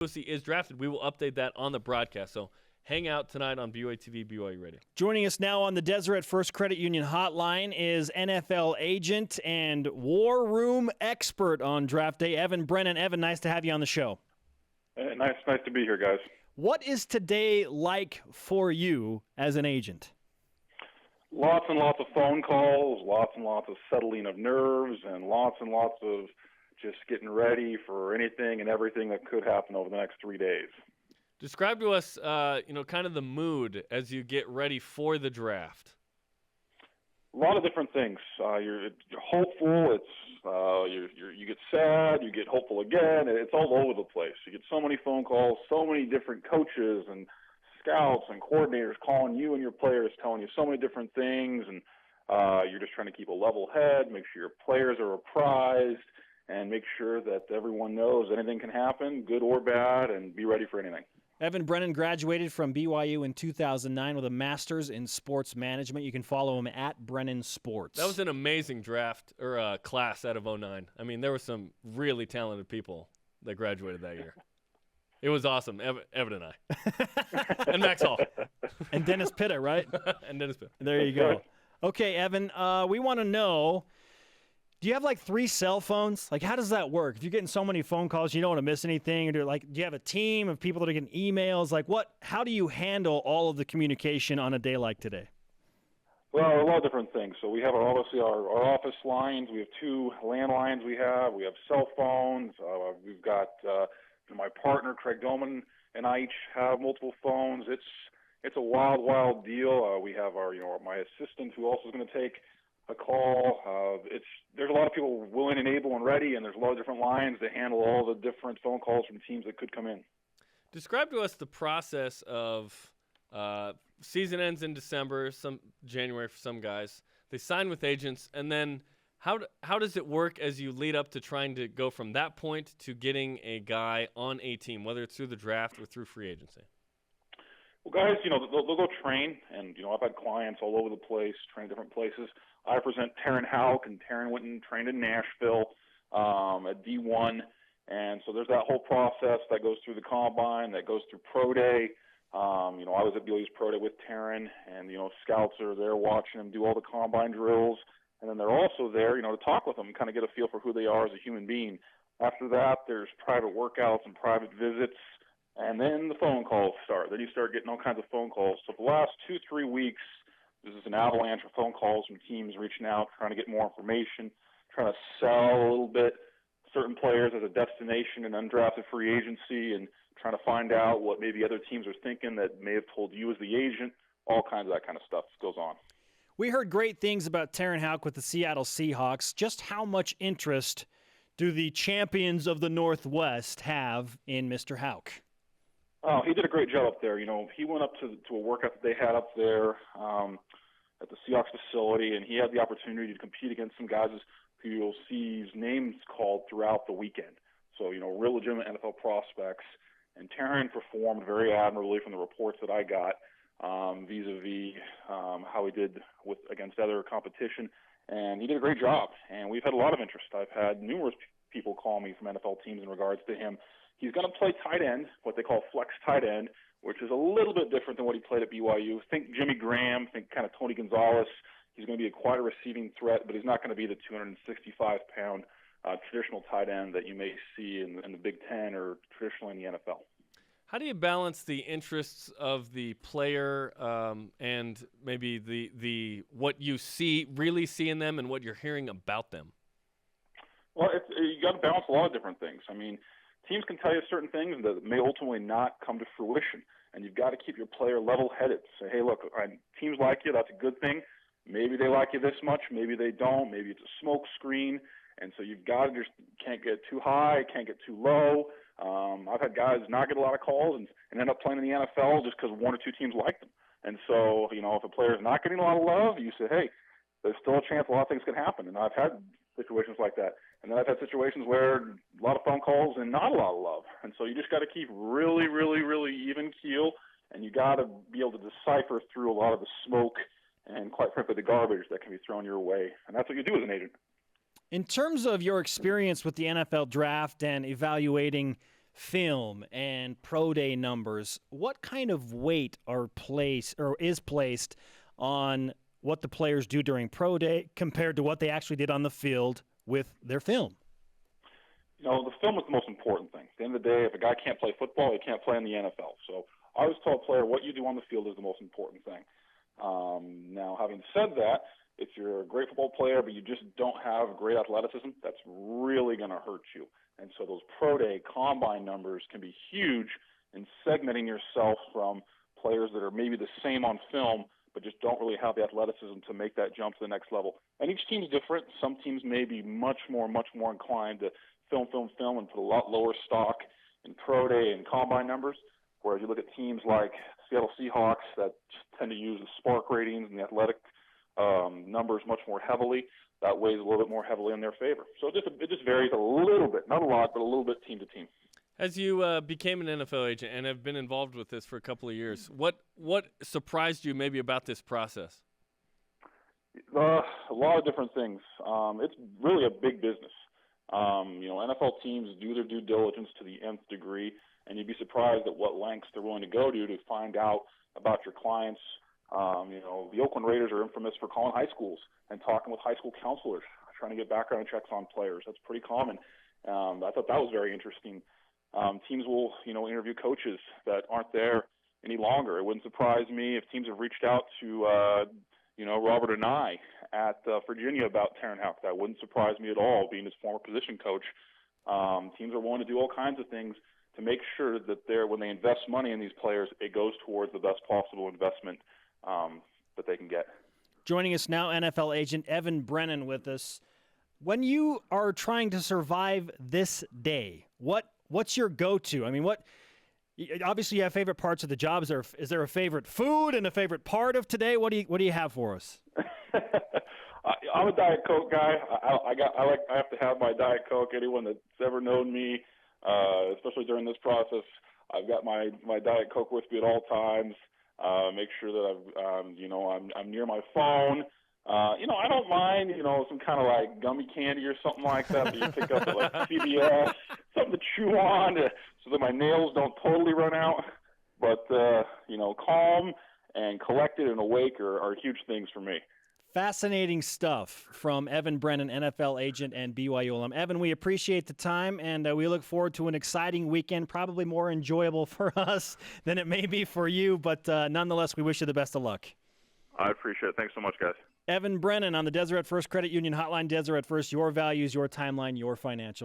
Lucy is drafted, we will update that on the broadcast. So hang out tonight on BYUtv, BYU Radio. Joining us now on the Deseret First Credit Union hotline is NFL agent and war room expert on draft day, Evan Brennan. Evan, nice to have you on the show. Nice to be here, guys. What is today like for you as an agent? Lots and lots of phone calls, lots and lots of settling of nerves, and lots of just getting ready for anything and everything that could happen over the next 3 days. Describe to us, kind of the mood as you get ready for the draft. A lot of different things. You're hopeful. You get sad. You get hopeful again. It's all over the place. You get so many phone calls, so many different coaches and scouts and coordinators calling you and your players, telling you so many different things, and you're just trying to keep a level head, make sure your players are apprised, and make sure that everyone knows anything can happen, good or bad, and be ready for anything. Evan Brennan graduated from BYU in 2009 with a master's in sports management. You can follow him at Brennan Sports. That was an amazing draft or class out of 2009. I mean, there were some really talented people that graduated that year. It was awesome, Evan and I. And Max Hall. And Dennis Pitta, right? And Dennis Pitta. There you go. Okay, Evan, we want to know, do you have like 3 cell phones? Like, how does that work? If you're getting so many phone calls, you don't want to miss anything. Or do you have a team of people that are getting emails? Like, how do you handle all of the communication on a day like today? Well, a lot of different things. So we have our office lines. We have 2 landlines we have cell phones. We've got my partner, Craig Doman, and I each have multiple phones. It's a wild deal. We have my assistant who also is going to take a call. There's a lot of people willing and able and ready, and there's a lot of different lines to handle all the different phone calls from teams that could come in. Describe to us the process of season ends in December, some January for some guys. They sign with agents, and then how does it work as you lead up to trying to go from that point to getting a guy on a team, whether it's through the draft or through free agency? Well, guys, they'll go train, and I've had clients all over the place, train different places. I represent Terenn Houk, and Terenn went and trained in Nashville at D1, and so there's that whole process that goes through the combine, that goes through pro day. I was at BYU's pro day with Terenn, and scouts are there watching him do all the combine drills, and then they're also there, to talk with them and kind of get a feel for who they are as a human being. After that, there's private workouts and private visits. And then the phone calls start. Then you start getting all kinds of phone calls. So for the last 2-3 weeks, this is an avalanche of phone calls from teams reaching out, trying to get more information, trying to sell a little bit certain players as a destination and undrafted free agency, and trying to find out what maybe other teams are thinking that may have told you as the agent. All kinds of that kind of stuff goes on. We heard great things about Terenn Houk with the Seattle Seahawks. Just how much interest do the champions of the Northwest have in Mr. Houk? Oh, he did a great job up there. He went up to a workout that they had up there at the Seahawks facility, and he had the opportunity to compete against some guys who you'll see names called throughout the weekend. So, real legitimate NFL prospects. And Terenn performed very admirably from the reports that I got vis-a-vis how he did against other competition. And he did a great job. And we've had a lot of interest. I've had numerous people call me from NFL teams in regards to him. He's going to play tight end, what they call flex tight end, which is a little bit different than what he played at BYU. Think Jimmy Graham, think kind of Tony Gonzalez. He's going to be quite a receiving threat, but he's not going to be the 265-pound traditional tight end that you may see in the Big Ten or traditionally in the NFL. How do you balance the interests of the player and maybe the what you really see in them and what you're hearing about them? Well, you got to balance a lot of different things. I mean, teams can tell you certain things that may ultimately not come to fruition, and you've got to keep your player level-headed. Say, hey, look, teams like you, that's a good thing. Maybe they like you this much, maybe they don't. Maybe it's a smoke screen, and so you've got to just can't get too high, can't get too low. I've had guys not get a lot of calls and end up playing in the NFL just because 1 or 2 teams like them. And so, if a player is not getting a lot of love, you say, hey, there's still a chance a lot of things can happen. And I've had situations like that. And then I've had situations where a lot of phone calls and not a lot of love. And so you just got to keep really, really, really even keel, and you got to be able to decipher through a lot of the smoke and, quite frankly, the garbage that can be thrown your way. And that's what you do as an agent. In terms of your experience with the NFL draft and evaluating film and pro day numbers, what kind of weight is placed on what the players do during pro day compared to what they actually did on the field with their film? The film is the most important thing. At the end of the day, if a guy can't play football, he can't play in the NFL. So I always tell a player what you do on the field is the most important thing. Now, having said that, if you're a great football player but you just don't have great athleticism, that's really going to hurt you. And so those pro day combine numbers can be huge in segmenting yourself from players that are maybe the same on film but just don't really have the athleticism to make that jump to the next level. And each team is different. Some teams may be much more inclined to film and put a lot lower stock in pro day and combine numbers, whereas you look at teams like Seattle Seahawks that tend to use the spark ratings and the athletic numbers much more heavily. That weighs a little bit more heavily in their favor. So it just varies a little bit, not a lot, but a little bit team to team. As you became an NFL agent and have been involved with this for a couple of years, what surprised you maybe about this process? A lot of different things. It's really a big business. NFL teams do their due diligence to the nth degree, and you'd be surprised at what lengths they're willing to go to find out about your clients. The Oakland Raiders are infamous for calling high schools and talking with high school counselors, trying to get background checks on players. That's pretty common. I thought that was very interesting. Teams will, interview coaches that aren't there any longer. It wouldn't surprise me if teams have reached out to, Robert and I at Virginia about Terenn Houk. That wouldn't surprise me at all, being his former position coach. Teams are willing to do all kinds of things to make sure that when they invest money in these players, it goes towards the best possible investment that they can get. Joining us now, NFL agent Evan Brennan with us. When you are trying to survive this day, what's your go-to? I mean, obviously you have favorite parts of the job. Is there a favorite food and a favorite part of today? What do you have for us? I'm a Diet Coke guy. I have to have my Diet Coke. Anyone that's ever known me, especially during this process, I've got my Diet Coke with me at all times. Make sure that I'm near my phone. I don't mind, some kind of like gummy candy or something like that you pick up at like CVS, something to chew on so that my nails don't totally run out. But, calm and collected and awake are huge things for me. Fascinating stuff from Evan Brennan, NFL agent and BYU alum. Evan, we appreciate the time, and we look forward to an exciting weekend, probably more enjoyable for us than it may be for you, but nonetheless, we wish you the best of luck. I appreciate it. Thanks so much, guys. Evan Brennan on the Deseret First Credit Union Hotline. Deseret First, your values, your timeline, your financial